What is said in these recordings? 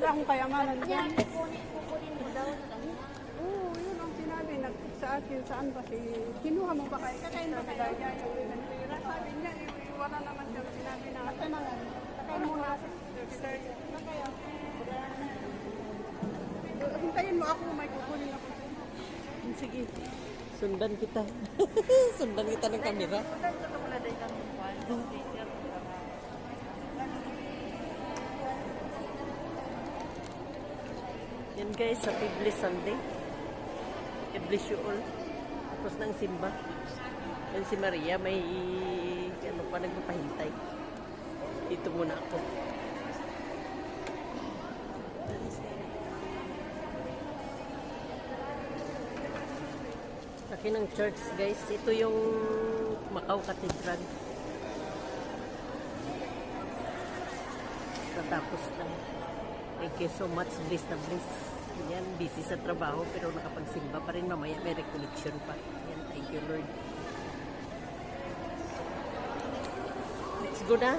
Wala akong kayamanan dyan. Kukunin mo daw sa kanila. Oo, yun ang sinabi. Sa akin, saan ba si... Kinuha mo ba kayo? Kakain ba kayo? Yung pera. Sabi niya, wala naman siyang sinabi na... Kakain na nga. Kakain muna. Kakain. Hintayin mo ako, may kukunin ako. Sige. Sundan kita. Sundan kita ng kamera. Yan guys, happy blessed Sunday. God bless you all. Tapos ng simba. Yan si Maria, may ano pa nagpapahintay. Dito muna ako. Laki ng church guys. Ito yung Macau Cathedral. Natapos lang. Thank you so much. Bless na bless. Yan, busy sa trabaho pero nakapagsimba pa rin mamaya. May recollection pa. Yan, thank you Lord. Let's go na.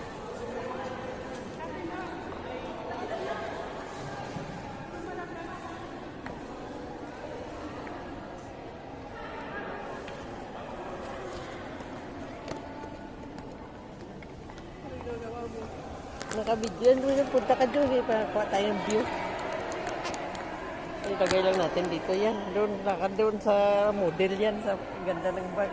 Nakabidyo yan. Punta ka doon. Para tayo ng view. Ilagay lang natin dito yan. Doon, doon sa model yan. Sa ganda ng bag.